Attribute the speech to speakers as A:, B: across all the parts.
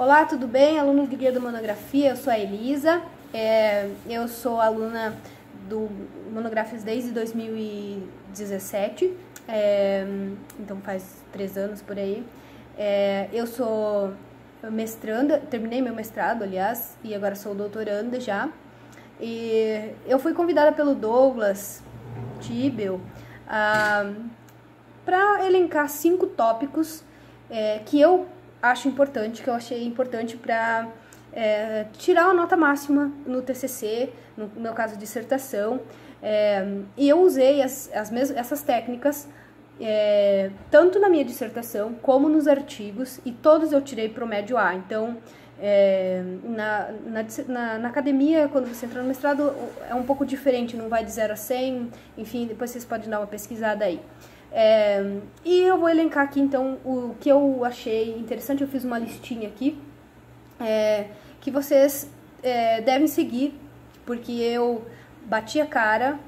A: Olá, tudo bem? Alunos do Guia da Monografia, eu sou a Elisa, eu sou aluna do Monografias desde 2017, então faz 3 anos por aí. Eu sou mestranda, terminei meu mestrado, aliás, e agora sou doutoranda já. E eu fui convidada pelo Douglas Tibel para elencar 5 tópicos que eu acho importante, que eu achei importante para tirar a nota máxima no TCC, no meu caso dissertação, e eu usei essas técnicas tanto na minha dissertação como nos artigos, e todos eu tirei pro médio A. Então na academia, quando você entra no mestrado, é um pouco diferente, não vai de 0 a 100, enfim, depois vocês podem dar uma pesquisada aí. E eu vou elencar aqui então o que eu achei interessante. Eu fiz uma listinha aqui que vocês devem seguir, porque eu bati a cara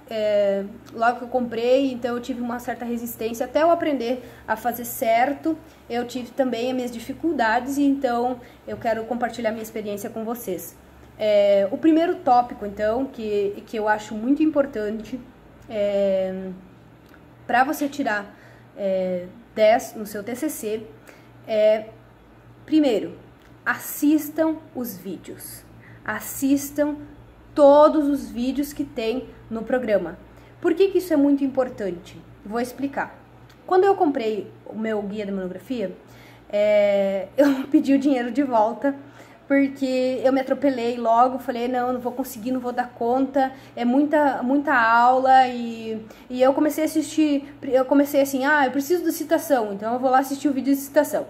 A: logo que eu comprei, então eu tive uma certa resistência até eu aprender a fazer certo. Eu tive também as minhas dificuldades, e então eu quero compartilhar minha experiência com vocês. O primeiro tópico, então, que eu acho muito importante para você tirar 10 no seu TCC primeiro, assistam os vídeos. Assistam todos os vídeos que tem no programa. Por que isso é muito importante? Vou explicar. Quando eu comprei o meu guia de monografia, eu pedi o dinheiro de volta, porque eu me atropelei logo, falei, não vou conseguir, não vou dar conta, é muita aula, e eu comecei a assistir, eu comecei assim, eu preciso de citação, então eu vou lá assistir o vídeo de citação.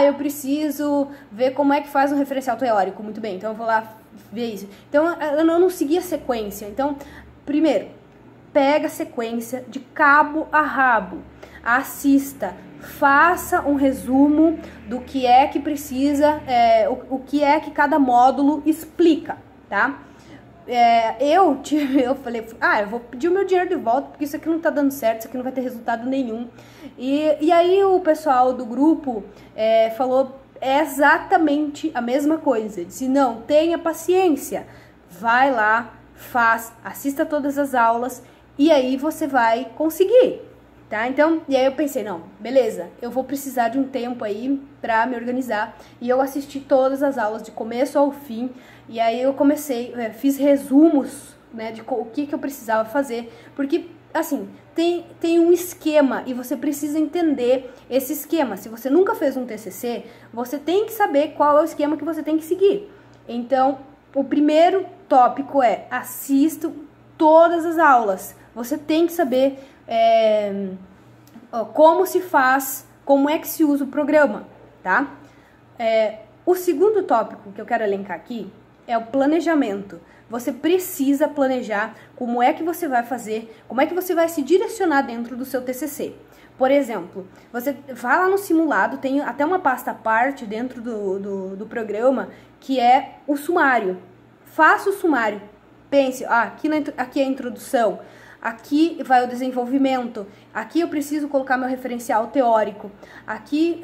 A: Eu preciso ver como é que faz um referencial teórico, muito bem, então eu vou lá ver isso. Então eu não segui a sequência. Então, primeiro, pega a sequência de cabo a rabo, assista, faça um resumo do que é que precisa, o que é que cada módulo explica, tá? Eu falei, eu vou pedir o meu dinheiro de volta, porque isso aqui não tá dando certo, isso aqui não vai ter resultado nenhum. E aí o pessoal do grupo falou exatamente a mesma coisa. Disse, não, tenha paciência, vai lá, assista todas as aulas, e aí você vai conseguir. Tá? Então, e aí eu pensei, não, beleza, eu vou precisar de um tempo aí pra me organizar, e eu assisti todas as aulas de começo ao fim, e aí eu comecei, fiz resumos, né, de o que eu precisava fazer, porque, assim, tem um esquema, e você precisa entender esse esquema. Se você nunca fez um TCC, você tem que saber qual é o esquema que você tem que seguir. Então, o primeiro tópico é, assista todas as aulas, você tem que saber como se faz, como é que se usa o programa, tá? O segundo tópico que eu quero elencar aqui é o planejamento. Você precisa planejar como é que você vai fazer, como é que você vai se direcionar dentro do seu TCC. Por exemplo, você vai lá no simulado, tem até uma pasta à parte dentro do programa, que é o sumário. Faça o sumário. Pense, aqui é a introdução. Aqui vai o desenvolvimento, aqui eu preciso colocar meu referencial teórico, aqui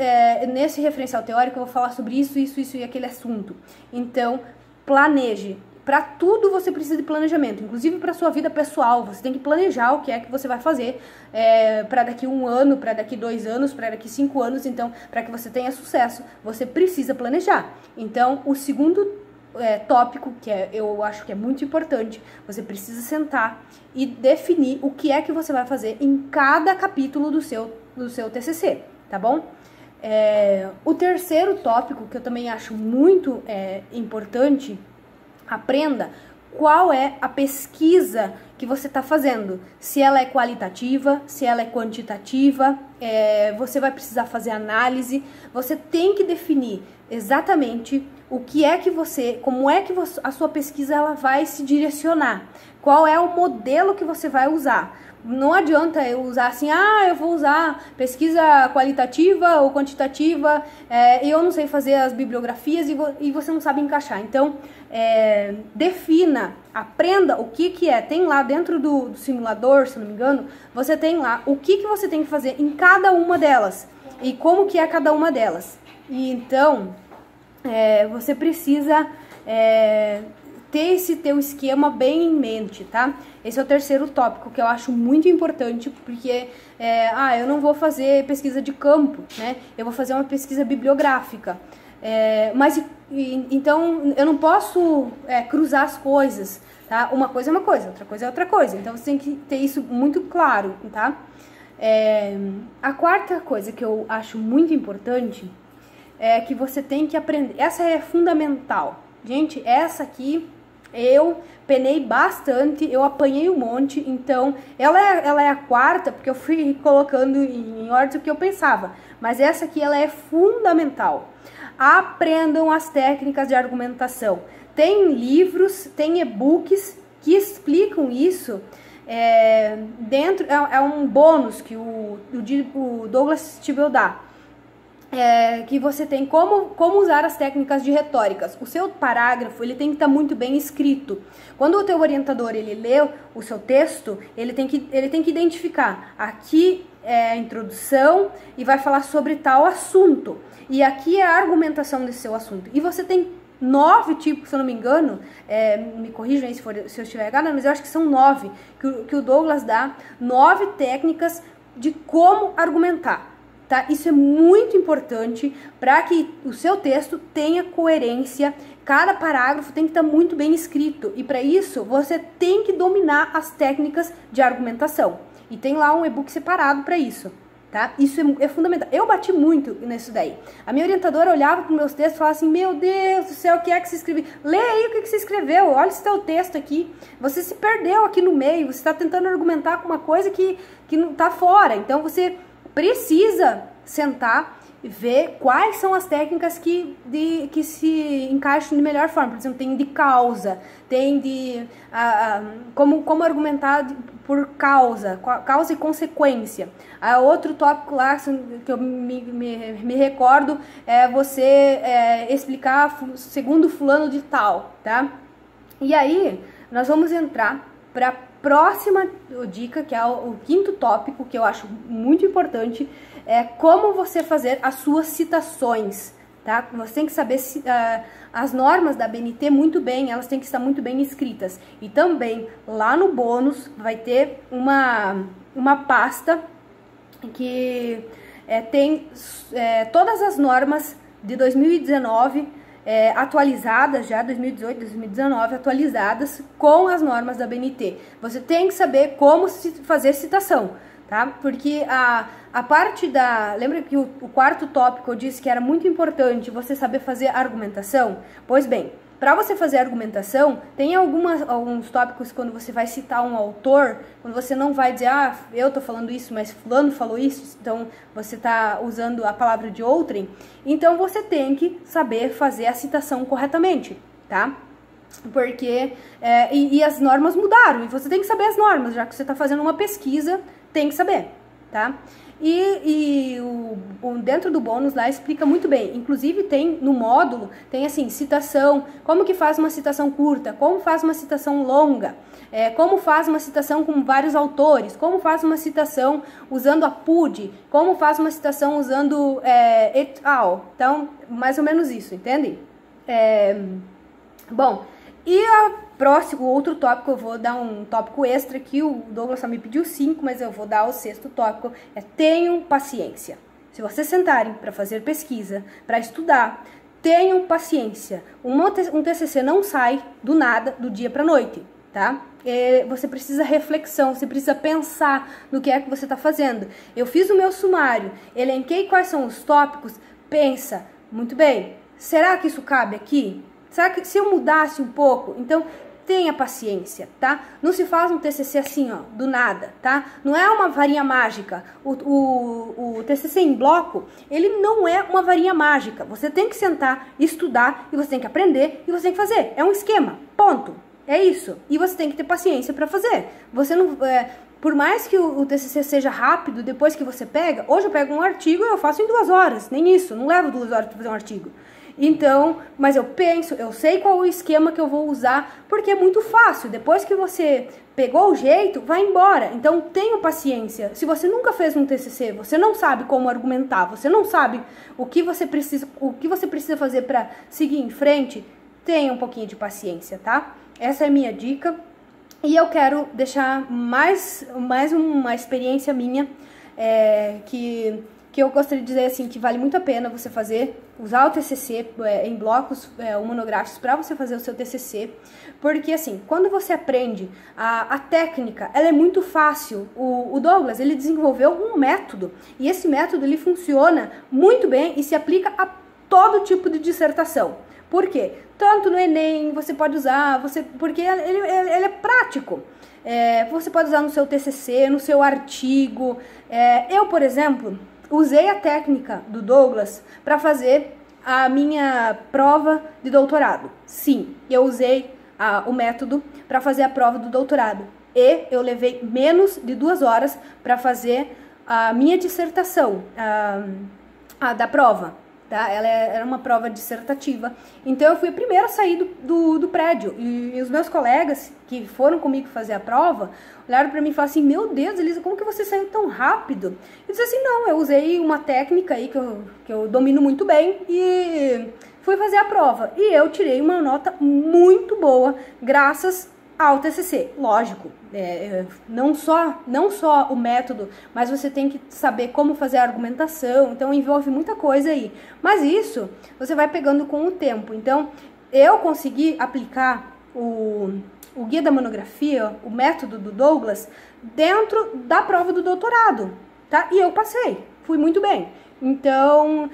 A: nesse referencial teórico eu vou falar sobre isso e aquele assunto. Então, planeje. Para tudo você precisa de planejamento, inclusive para sua vida pessoal. Você tem que planejar o que é que você vai fazer para daqui 1 ano, para daqui 2 anos, para daqui 5 anos. Então, para que você tenha sucesso, você precisa planejar. Então, o segundo tópico, que eu acho que é muito importante, você precisa sentar e definir o que é que você vai fazer em cada capítulo do seu TCC, tá bom? O terceiro tópico, que eu também acho muito importante, aprenda qual é a pesquisa que você está fazendo, se ela é qualitativa, se ela é quantitativa, você vai precisar fazer análise, você tem que definir exatamente o que é que como é que a sua pesquisa ela vai se direcionar, qual é o modelo que você vai usar. Não adianta eu usar assim, eu vou usar pesquisa qualitativa ou quantitativa, e eu não sei fazer as bibliografias, e você não sabe encaixar. Então, defina, aprenda o que é. Tem lá dentro do simulador, se não me engano, você tem lá o que você tem que fazer em cada uma delas, e como que é cada uma delas. E então, você precisa ter esse teu esquema bem em mente, tá? Esse é o terceiro tópico que eu acho muito importante, porque eu não vou fazer pesquisa de campo, né? Eu vou fazer uma pesquisa bibliográfica. Então eu não posso cruzar as coisas, tá? Uma coisa é uma coisa, outra coisa é outra coisa. Então você tem que ter isso muito claro, tá? A quarta coisa que eu acho muito importante é que você tem que aprender. Essa é fundamental. Gente, essa aqui eu penei bastante, eu apanhei um monte, então ela é a quarta, porque eu fui colocando em ordem o que eu pensava, mas essa aqui ela é fundamental. Aprendam as técnicas de argumentação. Tem livros, tem e-books que explicam isso. É um bônus que o Douglas Tibel dá. Que você tem como usar as técnicas de retóricas. O seu parágrafo ele tem que estar muito bem escrito. Quando o teu orientador ele lê o seu texto, ele tem que identificar aqui é a introdução e vai falar sobre tal assunto. E aqui é a argumentação desse seu assunto. E você tem 9 tipos, se eu não me engano, me corrijam aí se eu estiver errada, mas eu acho que são 9 que o Douglas dá, 9 técnicas de como argumentar. Tá? Isso é muito importante para que o seu texto tenha coerência. Cada parágrafo tem que estar muito bem escrito. E para isso, você tem que dominar as técnicas de argumentação. E tem lá um e-book separado para isso. Tá? Isso é fundamental. Eu bati muito nisso daí. A minha orientadora olhava para os meus textos e falava assim: meu Deus do céu, o que é que você escreveu? Lê aí o que você escreveu. Olha esse teu texto aqui. Você se perdeu aqui no meio. Você está tentando argumentar com uma coisa que não está fora. Então, você precisa sentar e ver quais são as técnicas que se encaixam de melhor forma. Por exemplo, tem de causa, tem de como argumentar por causa e consequência. Outro tópico lá que eu me recordo é você explicar segundo fulano de tal, tá? E aí, nós vamos entrar para a próxima dica, que é o quinto tópico, que eu acho muito importante, é como você fazer as suas citações, tá? Você tem que saber as normas da BNT muito bem, elas têm que estar muito bem escritas. E também, lá no bônus, vai ter uma pasta que tem todas as normas de 2019, atualizadas já, 2018, 2019, atualizadas com as normas da BNT. Você tem que saber como fazer citação, tá? Porque a parte lembra que o quarto tópico eu disse que era muito importante você saber fazer argumentação? Pois bem, para você fazer argumentação, tem alguns tópicos quando você vai citar um autor, quando você não vai dizer, eu tô falando isso, mas fulano falou isso, então você tá usando a palavra de outrem, então você tem que saber fazer a citação corretamente, tá? Porque, e as normas mudaram, e você tem que saber as normas, já que você tá fazendo uma pesquisa, tem que saber, tá? E dentro do bônus lá explica muito bem. Inclusive tem no módulo, tem assim, citação, como que faz uma citação curta, como faz uma citação longa, como faz uma citação com vários autores, como faz uma citação usando a PUD, como faz uma citação usando et al. Então, mais ou menos isso, entende? Bom, e o outro tópico, eu vou dar um tópico extra aqui, o Douglas só me pediu 5, mas eu vou dar o sexto tópico, tenham paciência. Se vocês sentarem para fazer pesquisa, para estudar, tenham paciência. Um TCC não sai do nada, do dia para a noite, tá? Você precisa reflexão, você precisa pensar no que é que você está fazendo. Eu fiz o meu sumário, elenquei quais são os tópicos, pensa, muito bem, será que isso cabe aqui? Será que se eu mudasse um pouco? Então, tenha paciência, tá? Não se faz um TCC assim, ó, do nada, tá? Não é uma varinha mágica. O TCC em bloco, ele não é uma varinha mágica. Você tem que sentar, estudar, e você tem que aprender, e você tem que fazer. É um esquema, ponto. É isso. E você tem que ter paciência para fazer. Você não... por mais que o TCC seja rápido, depois que você pega... Hoje eu pego um artigo e eu faço em 2 horas. Nem isso, não levo 2 horas para fazer um artigo. Então, mas eu penso, eu sei qual o esquema que eu vou usar, porque é muito fácil. Depois que você pegou o jeito, vai embora. Então, tenha paciência. Se você nunca fez um TCC, você não sabe como argumentar, você não sabe o que você precisa fazer para seguir em frente, tenha um pouquinho de paciência, tá? Essa é a minha dica. E eu quero deixar mais uma experiência minha, que eu gostaria de dizer assim, que vale muito a pena você usar o TCC em blocos ou monográficos para você fazer o seu TCC, porque assim, quando você aprende a técnica, ela é muito fácil. O Douglas, ele desenvolveu um método, e esse método ele funciona muito bem e se aplica a todo tipo de dissertação. Por quê? Tanto no Enem, você pode usar, porque ele é prático. Você pode usar no seu TCC, no seu artigo. Eu, por exemplo, usei a técnica do Douglas para fazer a minha prova de doutorado. Sim, eu usei o método para fazer a prova do doutorado. E eu levei menos de 2 horas para fazer a minha dissertação da prova. Tá? Ela era uma prova dissertativa. Então eu fui a primeira a sair do prédio. E os meus colegas que foram comigo fazer a prova olharam pra mim e falaram assim: meu Deus, Elisa, como que você saiu tão rápido? Eu disse assim: não, eu usei uma técnica aí que eu domino muito bem e fui fazer a prova. E eu tirei uma nota muito boa, graças ao TCC. Lógico, não só o método, mas você tem que saber como fazer a argumentação, então envolve muita coisa aí. Mas isso você vai pegando com o tempo. Então, eu consegui aplicar o guia da monografia, o método do Douglas, dentro da prova do doutorado, tá? E eu passei, fui muito bem. Então,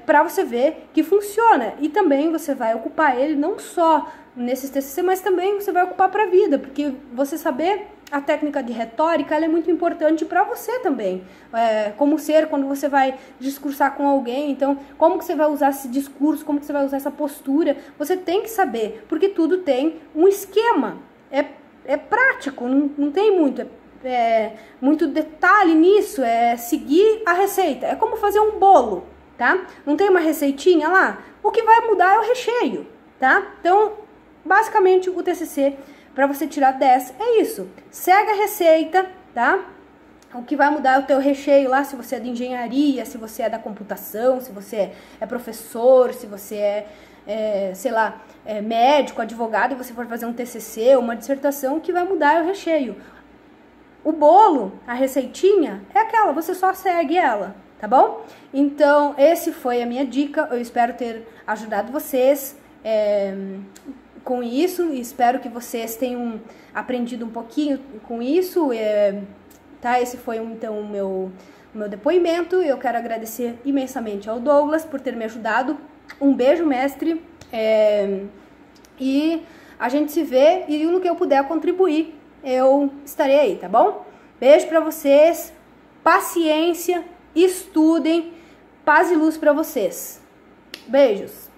A: para você ver que funciona. E também você vai ocupar ele não só nesses TCC, mas também você vai ocupar para a vida, porque você saber a técnica de retórica, ela é muito importante para você também, como ser, quando você vai discursar com alguém. Então, como que você vai usar esse discurso, como que você vai usar essa postura, você tem que saber, porque tudo tem um esquema, é prático, não tem muito detalhe nisso, é seguir a receita, é como fazer um bolo, tá? Não tem uma receitinha lá? O que vai mudar é o recheio, tá? Então, basicamente, o TCC, para você tirar 10, é isso. Segue a receita, tá? O que vai mudar é o teu recheio lá, se você é de engenharia, se você é da computação, se você é professor, se você sei lá, médico, advogado, e você for fazer um TCC, uma dissertação, o que vai mudar é o recheio. O bolo, a receitinha, é aquela, você só segue ela, tá bom? Então, esse foi a minha dica, eu espero ter ajudado vocês com isso, e espero que vocês tenham aprendido um pouquinho com isso, tá? Esse foi então o meu depoimento. Eu quero agradecer imensamente ao Douglas por ter me ajudado. Um beijo, mestre, e a gente se vê, e no que eu puder contribuir, eu estarei aí, tá bom? Beijo pra vocês, paciência, estudem, paz e luz pra vocês. Beijos!